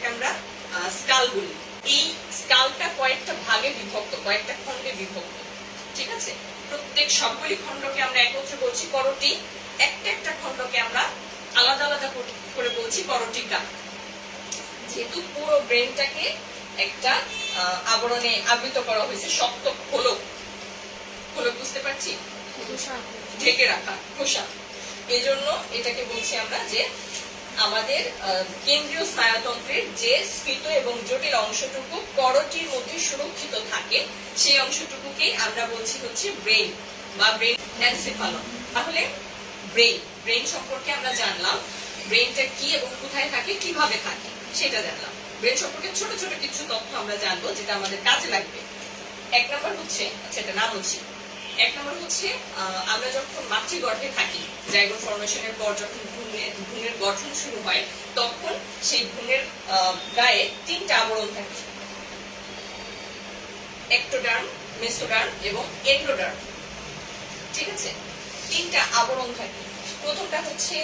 যেটাকে আমরা স্কাল বলি। এই স্কালটা কয়েকটা ভাগে বিভক্ত, কয়েকটা খণ্ডে বিভক্ত, ঠিক আছে। প্রত্যেক সবগুলি খণ্ডকে আমরা একত্রে বলছি করোটি, একটা একটা খণ্ডকে আমরা আলাদা আলাদা করে বলছি করোটিকা। যেহেতু পুরো ব্রেনটাকে একটা আবরণে আবৃত করা হয়েছে, শক্ত খোলক, খোলক বুঝতে পারছি, ঢেকে রাখা খোসা, এজন্য এটাকে বলছি আমরা যে আমাদের কেন্দ্রীয় স্নায়ুতন্ত্রের যে স্ফীত এবং জটিল অংশটুকু করোটির মধ্যে সুরক্ষিত থাকে, সেই অংশটুকুকেই আমরা বলছি হচ্ছে ব্রেন বা ব্রেন এনসেফালন। তাহলে ব্রেন সম্পর্কে আমরা জানলাম, ব্রেনটা কি এবং কোথায় থাকে, কিভাবে থাকে সেটা জানলাম। ব্রেন সম্পর্কে ছোট ছোট কিছু তথ্য আমরা জানবো যেটা আমাদের কাজে লাগবে। এক নম্বর হচ্ছে, আচ্ছা এটা নাম হচ্ছে, এক নম্বর হচ্ছে আমরা যখন মাতৃগর্ভে থাকি, জাইগোট ফর্মেশনের পর যখন ভ্রূণের গঠন শুরু হয়, তখন সেই ভ্রূণের গায়ে তিনটা আবরণ থাকে, একটোডার্ম, মেসোডার্ম এবং এন্ডোডার্ম, ঠিক আছে। তিনটা আবরণ থাকে। প্রথমটা হচ্ছে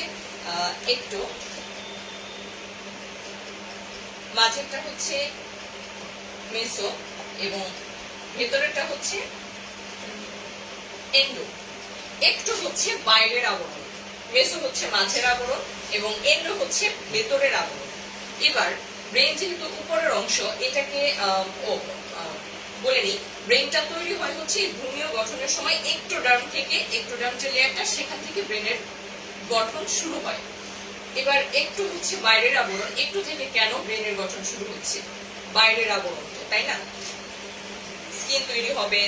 একটো, মাঝেরটা হচ্ছে মেসো এবং ভেতরেরটা হচ্ছে এন্ডো। একটো হচ্ছে বাইরের আবরণ, মেসো হচ্ছে মাঝের আবরণ এবং এন্ডো হচ্ছে ভেতরের আবরণ। এবার ব্রেন যেহেতু উপরের অংশ, এটাকে বলে নিই, ব্রেনটা তৈরি হয় হচ্ছে ভ্রূণীয় গঠনের সময় একটোডার্ম থেকে, একটোডার্ম যে লেয়ারটা সেখান থেকে ব্রেনের গঠন শুরু হয়। এবার একটু হচ্ছে বাইরের আবরণ, একটু থেকে কেন ব্রেনের গঠন শুরু হচ্ছে, বাইরের আবরণ তো, তাই না। স্কিন তৈরি হবে,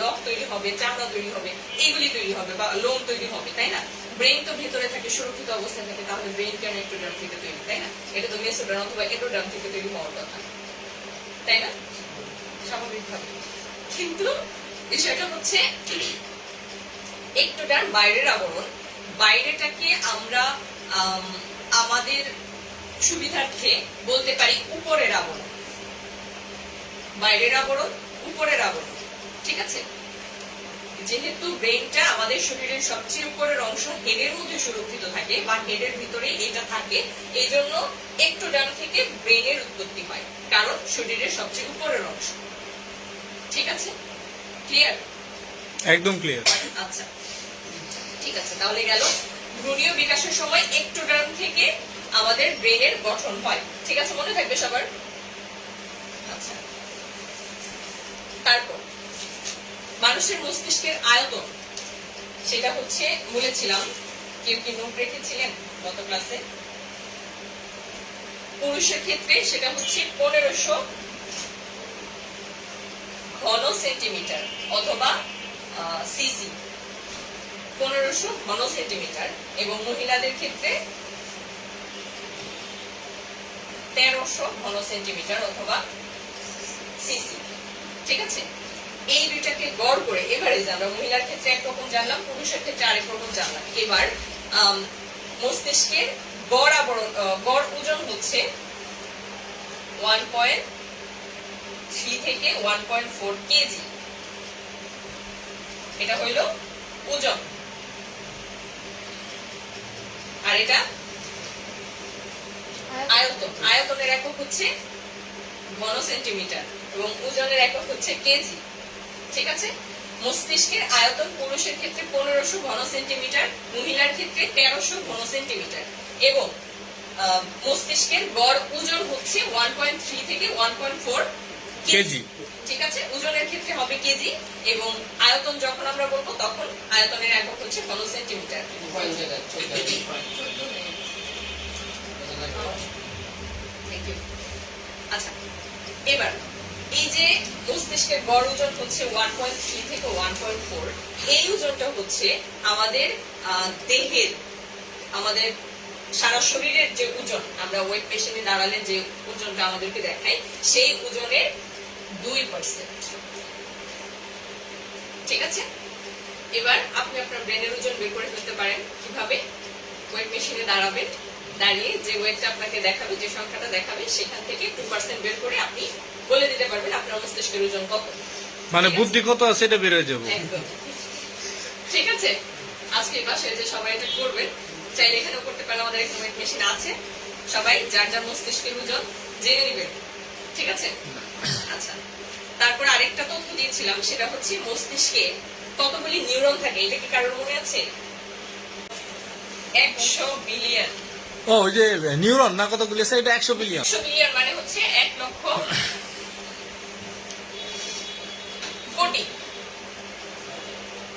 নখ তৈরি হবে, চামড়া তৈরি হবে, এইগুলি তৈরি হবে বা লোম তৈরি হবে, তাই না। ব্রেন তো ভেতরে থাকে, সুরক্ষিত অবস্থায় থাকে, তাহলে ব্রেন কেন একটোডার্ম থেকে তৈরি, তাই না। এটা তো মেসোডার্ম অথবা এন্ডোডার্ম থেকে তৈরি হওয়ার কথা, তাই না, স্বাভাবিকভাবে। কিন্তু বিষয়টা হচ্ছে একটোডার্ম বাইরের আবরণ, বাইরেটাকে আমরা আমাদের সুবিধার্থে বলতে পারি উপরের আবরণ, বাইরের আবরণ, উপরের আবরণ, ঠিক আছে। যেহেতু ব্রেনটা আমাদের শরীরের সবচেয়ে উপরের অংশ, হেডের মধ্যে সুরক্ষিত থাকে বা হেডের ভিতরে এটা থাকে, এই জন্য একটোডার্ম থেকে ব্রেনের উৎপত্তি হয়, কারণ শরীরের সবচেয়ে উপরের অংশ, ঠিক আছে। ক্লিয়ার? একদম ক্লিয়ার। আচ্ছা ঠিক আছে, তাহলে গেল ভ্রূণীয় বিকাশের সময় একটোডার্ম থেকে আমাদের ব্রেনের গঠন হয়, ঠিক আছে, মনে থাকবে সবার। আচ্ছা, তারপর মানুষের মস্তিষ্কের আয়তন, সেটা হচ্ছে বলেছিলাম, কেউ কি নোট রেখেছিলেন গত ক্লাসে? পুরুষের ক্ষেত্রে সেটা হচ্ছে 1500 ঘন সেন্টিমিটার অথবা সিসি, 1500 ঘন সেন্টিমিটার, এবং মহিলাদের ক্ষেত্রে 1300 ঘন সেন্টিমিটার অথবা সিসি, ঠিক আছে। এই দুইটাকে গড় করে এভারেজ আমরা মহিলার ক্ষেত্রে একরকম জানলাম, পুরুষের ক্ষেত্রে আরেক রকম জানলাম। এবার মস্তিষ্কের গড় আবরণ, গড় ওজন হচ্ছে 1.3 থেকে 1.4 কেজি, এটা হইল ওজন। আর এটা আয়তন, আয়তনের একক হচ্ছে ঘন সেন্টিমিটার এবং ওজনের একক হচ্ছে কেজি, ঠিক আছে। মস্তিষ্কের আয়তন পুরুষের ক্ষেত্রে 1500 ঘন সেন্টিমিটার, মহিলার ক্ষেত্রে 1300 ঘন সেন্টিমিটার, এবং মস্তিষ্কের গড় ওজন হচ্ছে 1.3 থেকে 1.4 কেজি, ঠিক আছে। ওজনের ক্ষেত্রে হবে কেজি এবং আয়তন যখন আমরা বলবো তখন আয়তনের একক হচ্ছে ঘন সেন্টিমিটার। আচ্ছা, এবার এই যে মস্তিষ্কের গড় ওজন হচ্ছে 1.3 থেকে 1.4, এই ওজনটা হচ্ছে আমাদের দেহের, আমাদের সারা শরীরের যে ওজন, আমরা ওয়েট মেশিনে দাঁড়ালে যে ওজনটা আমাদেরকে দেখায়, সেই ওজনের 2%, ঠিক আছে। এবার আপনি আপনার ব্রেনের ওজন বের করে ফেলতে পারেন কিভাবে? ওয়েট মেশিনে দাঁড়াবেন, দাঁড়িয়ে যে ওয়েটটা আপনাকে দেখাবে, যে সংখ্যাটা দেখাবে, সেখান থেকে 2% বের করে আপনি বলে দিতে পারবেন আপনার মস্তিষ্কের ওজন কত, মানে বুদ্ধি কত আছে এটা বের হয়ে যাবে, একদম, ঠিক আছে। আজকে বাসায় যে সবাই এটা করবেন, চাইলে এখানেও করতে পারেন, আমাদের এখানে ওয়েট মেশিন আছে, সবাই যার যার মস্তিষ্কের ওজন জেনে নেবেন, ঠিক আছে? আচ্ছা, তারপর আরেকটা তথ্য দিয়েছিলাম, সেটা হচ্ছে মস্তিষ্কে কতগুলি নিউরন থাকে, এটা কি কারোর মনে আছে? 100 বিলিয়ন। ও ওই যে নিউরন না কতগুলি আছে, এটা 100 বিলিয়ন। 100 বিলিয়ন মানে হচ্ছে 1 লক্ষ কোটি।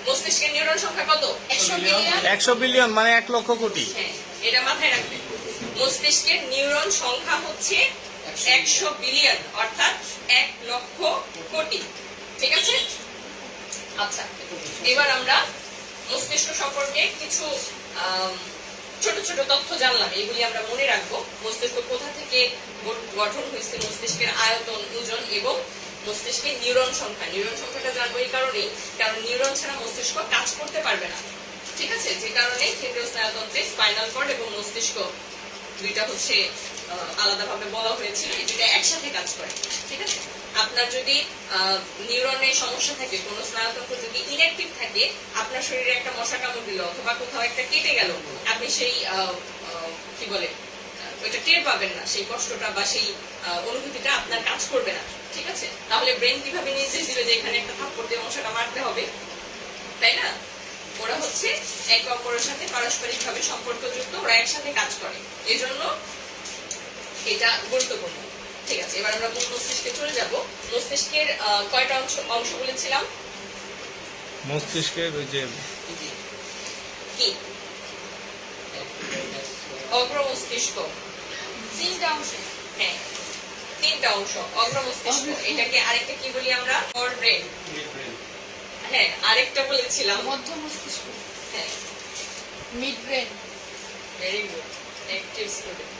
মস্তিষ্কের নিউরন সংখ্যা কত? 100 বিলিয়ন। 100 বিলিয়ন মানে 1 লক্ষ কোটি। হ্যাঁ, এটা মাথায় রাখবেন। মস্তিষ্কের নিউরন সংখ্যা হচ্ছে 100 বিলিয়ন, অর্থাৎ 1 লক্ষ কোটি, ঠিক আছে? আচ্ছা, এবার আমরা মস্তিষ্ক সম্পর্কে কিছু ছোট ছোট তথ্য জানলাম, এগুলি আমরা মনে রাখবো। মস্তিষ্ক কোথা থেকে গঠন হয়েছে, মস্তিষ্কের আয়তন, ওজন এবং মস্তিষ্কের নিউরন সংখ্যা। নিউরন সংখ্যাটা জানবো এই কারণেই, কারণ নিউরন ছাড়া মস্তিষ্ক কাজ করতে পারবে না, ঠিক আছে? যে কারণে কেন্দ্রীয় স্নায়ুতন্ত্রে স্পাইনাল কর্ড এবং মস্তিষ্ক দুইটা হচ্ছে আলাদাভাবে বলা হয়েছিল, এই দুইটা একসাথে কাজ করে, ঠিক আছে? আপনার যদি নিউরনের সমস্যা থাকে, কোন স্নায়ুতন্ত্র যদি ইনঅ্যাক্টিভ থাকে, আপনার শরীরে একটা মশা কামড় দিল অথবা কোথাও একটা কেটে গেল, আপনি সেই কি বলে ওইটা টের পাবেন না, সেই কষ্টটা বা সেই অনুভূতিটা আপনার কাজ করবে না, ঠিক আছে? তাহলে ব্রেন কিভাবে নির্দেশ দিবে যে এখানে একটা থাপ্পড় দিয়ে মশাটা মারতে হবে, তাই না? ওরা হচ্ছে একে অপরের সাথে পারস্পরিক ভাবে সম্পর্কযুক্ত, ওরা একসাথে কাজ করে, এই জন্য এটা গুরুত্বপূর্ণ, ঠিক আছে? এবার আমরা মূল মস্তিষ্কে চলে যাব। মস্তিষ্কের কয়টা অংশ বলেছিলাম? মস্তিষ্কের ওই যে কি? অগ্র মস্তিষ্ক 3টা অংশ। হ্যাঁ, 3টা অংশ। অগ্র মস্তিষ্ক, এটাকে আরেকটা কি বলি আমরা? For brain. হ্যাঁ, আরেকটা বলেছিলাম মধ্য মস্তিষ্ক, হ্যাঁ, mid brain, very good, active student.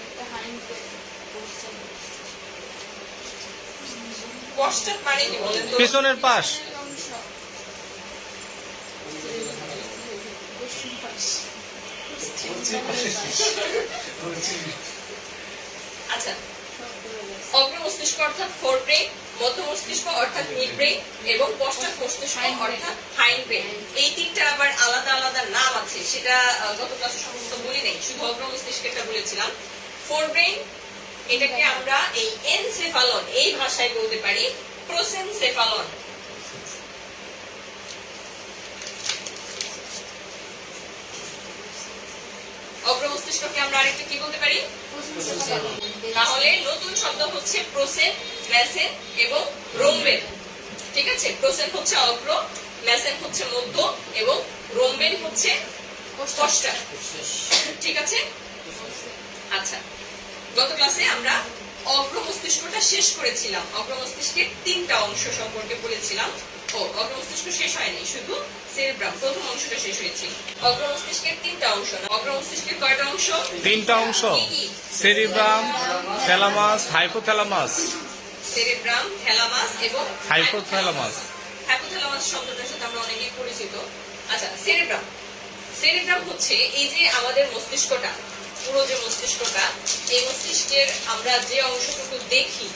একটা হাইন্ড ব্রেন, পশ্চাৎ মানে কি বলেন তো? পিছনের পাশ। অংশ, পশ্চিম পাশ, আচ্ছা, অগ্র মস্তিষ্ক অর্থাৎ ফোর ব্রেন, মধ্য মস্তিষ্ক অর্থাৎ মিড ব্রেন এবং পশ্চাৎ মস্তিষ্ক অর্থাৎ হাইন্ড ব্রেন। এই তিনটা আবার আলাদা আলাদা নাম আছে, সেটা গত ক্লাসে সম্ভবত বলি নাই, শুধু অগ্র মস্তিষ্কটা বলেছিলাম। ফোর ব্রেন, এটাকে আমরা এই এনসেফালন এই ভাষায় বলতে পারি প্রোসেনসেফালন। অগ্র মস্তিষ্ককে আমরা আরেকটা কি বলতে পারি? তাহলে নতুন শব্দ হচ্ছে প্রোসেন, মেসেন এবং রোমবেন, ঠিক আছে? প্রোসেন হচ্ছে অগ্র, মেসেন হচ্ছে মধ্য এবং রোমবেন হচ্ছে পশ্চাৎ, ঠিক আছে? আচ্ছা, গত ক্লাসে আমরা অগ্র মস্তিষ্কটা শেষ করেছিলাম, অগ্র মস্তিষ্কের 3টা অংশ সম্পর্কে বলেছিলাম। ও, অগ্র মস্তিষ্ক শেষ হয়নি, শুধু সেরেব্রাম প্রথম অংশটা শেষ হয়েছে। অগ্র মস্তিষ্কের 3টা অংশ না, অগ্র মস্তিষ্কের কয়টা অংশ? 3টা অংশ, কি কি? Cerebrum, thalamus, hypothalamus. Cerebrum, thalamus এবং হাইপোথ্যালামাস। হাইপোথ্যালামাস শব্দটার সাথে আমরা অনেকেই পরিচিত। আচ্ছা, সেরেব্রাম, সেরেব্রাম হচ্ছে এই যে আমাদের মস্তিষ্কটা, পুরো যে মস্তিষ্কটা, এই মস্তিষ্কের আমরা যে অংশটুকু দেখি,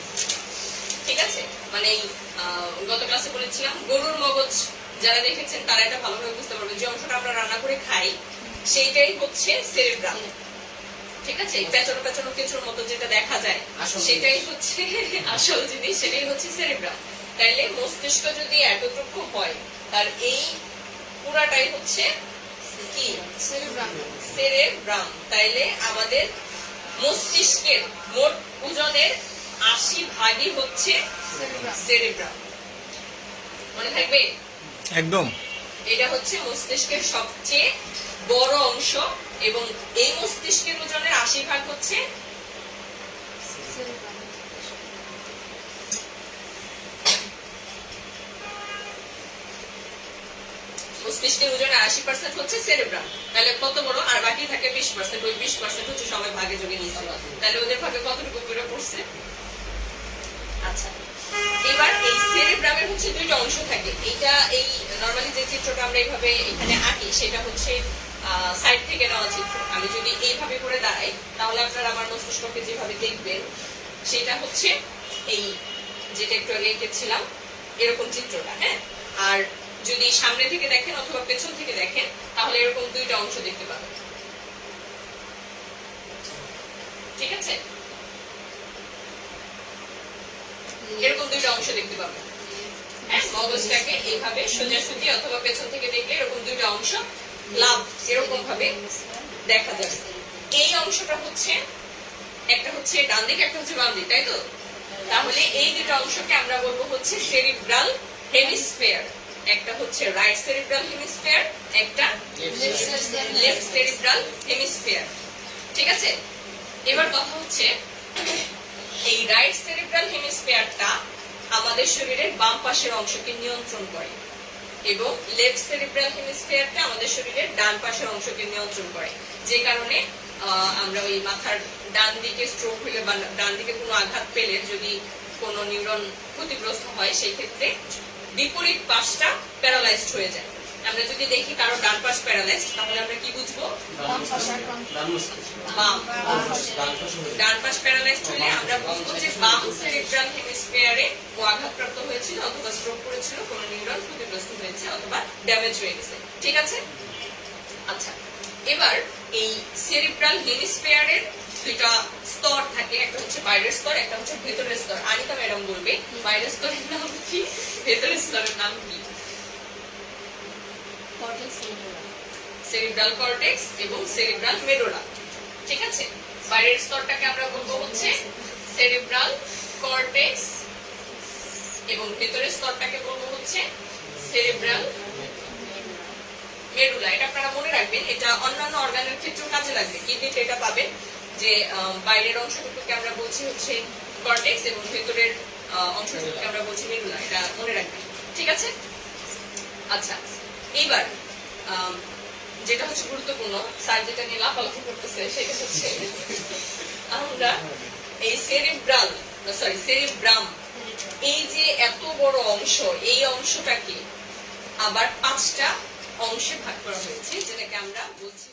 ঠিক আছে? মানে গত ক্লাসে বলেছিলাম গরুর মগজ যারা দেখেছেন তারা এটা ভালোভাবে বুঝতে পারবে, যে অংশটা আমরা রান্না করে খাই সেইটাই হচ্ছে সেরেব্রাম, ঠিক আছে? পেঁচানো পেঁচানো কিছুর মতো যেটা দেখা যায় সেটাই হচ্ছে আসল জিনিস, সেটাই হচ্ছে সেরেব্রাম। তাইলে মস্তিষ্ক যদি এতটুকু হয়, তার এই পুরাটাই হচ্ছে কি? সেরেব্রাম। সেরেব্রাম। তাইলে আমাদের মস্তিষ্কের মোট ওজনের 80% হচ্ছে সেরেব্রাম। সেরেব্রাম, মনে থাকবে? একদম। এটা হচ্ছে মস্তিষ্কের সবচেয়ে বড় অংশ এবং এই মস্তিষ্কের ওজনের 80% হচ্ছে সেরেব্রাম। মস্তিষ্কের ওজনের 80% হচ্ছে সেরেব্রাম। তাহলে কত বড়? আর বাকি থাকে 20%। ওই 20% হচ্ছে সবাই ভাগে যোগে নিচ্ছে। তাহলে ওদের ভাগে কতটুকু করে পড়ছে? আচ্ছা, এবার এই সেরেব্রামের হচ্ছে 2টা অংশ থাকে। এইটা এই নরমালি যে চিত্রটা আমরা এইভাবে এখানে আঁকি সেটা হচ্ছে সাইড থেকে নেওয়া চিত্র। আমি যদি এইভাবে করে দাঁড়াই তাহলে আপনারা আমার মস্তিষ্ককে যেভাবে দেখবেন সেটা হচ্ছে এই যেটা একটু আগে এঁকেছিলাম এরকম চিত্রটা, হ্যাঁ? আর যদি সামনে থেকে দেখেন অথবা পেছন থেকে দেখেন তাহলে এরকম দুইটা অংশ দেখতে পাবেন। ঠিক আছে, এরকম দুইটা অংশ দেখতে পাবেন। হ্যাঁ, মগজটাকে এইভাবে সোজাসুজি অথবা পেছন থেকে দেখলে এরকম দুইটা অংশ লাভ এরকম ভাবে দেখা যাবে। এই অংশটা হচ্ছে একটা হচ্ছে ডান দিক, একটা হচ্ছে বাম দিক, তাই তো? তাহলে এই দুটো অংশকে আমরা বলবো হচ্ছে সেরিব্রাল হেমিস্ফিয়ার। একটা হচ্ছে রাইট সেরিব্রাল হেমিস্ফিয়ার, একটা লেফট সেরিব্রাল হেমিস্ফিয়ার। ঠিক আছে, এবার কথা হচ্ছে এই রাইট সেরিব্রাল হেমিস্ফিয়ারটা আমাদের শরীরের বাম পাশের অংশকে নিয়ন্ত্রণ করে এবং লেফট সেরিব্রাল হেমিস্ফিয়ারটা আমাদের শরীরের ডান পাশের অংশকে নিয়ন্ত্রণ করে। যে কারণে আমরা ওই মাথার ডান দিকে স্ট্রোক হলে বা ডান দিকে কোনো আঘাত পেলে যদি কোনো নিউরন ক্ষতিগ্রস্ত হয় সেই ক্ষেত্রে বিপরীত পাশটা প্যারালাইজড হয়ে যায়। আমরা যদি দেখি কারো ডান পাশ প্যারালাইজড তাহলে আমরা কি বুঝবো? বাম। ডান পাশ প্যারালাইজড হলে আমরা বুঝবো যে বাম সেরিব্রাল হেমিস্ফিয়ারে ও আঘাতপ্রাপ্ত হয়েছিল অথবা স্ট্রোক করেছিল, কোনো নিউরন ক্ষতিগ্রস্ত হয়েছে অথবা ড্যামেজ হয়ে গেছে। ঠিক আছে, আচ্ছা এবার এই সেরিব্রাল হেমিস্ফিয়ারের দুইটা স্তর থাকে, একটা হচ্ছে বাইরের স্তর, একটা হচ্ছে ভেতরের স্তর। আনিতা ম্যাডাম বলবে বাইরের স্তরের নাম কি, ভেতরের স্তরের নাম কি? সেরিব্রাল কর্টেক্স এবং সেরিব্রাল মেডুলা। ঠিক আছে, বাইরের স্তরটাকে আমরা বলবো হচ্ছে সেরিব্রাল কর্টেক্স এবং ভেতরের স্তরটাকে বলবো হচ্ছে সেরিব্রাল মেডুলা। এটা আপনারা মনে রাখবেন, এটা অন্যান্য অর্গানের ক্ষেত্রেও কাজে লাগবে। কিডনিতে এটা পাবেন যে বাইরের অংশটুকুকে আমরা বলছি হচ্ছে কর্টেক্স এবং ভেতরের অংশটুকুকে আমরা বলছি মেডুলা। এটা মনে রাখবেন, ঠিক আছে? আচ্ছা, এইবার যেটা হচ্ছে গুরুত্বপূর্ণ, স্যার যেটা নিয়ে লাফালাফি করতেছে সেটা হচ্ছে আমরা এই সেরিব্রাম, এই যে এত বড় অংশ, এই অংশটাকে আবার 5টা অংশে ভাগ করা হয়েছে, যেটাকে আমরা বলছি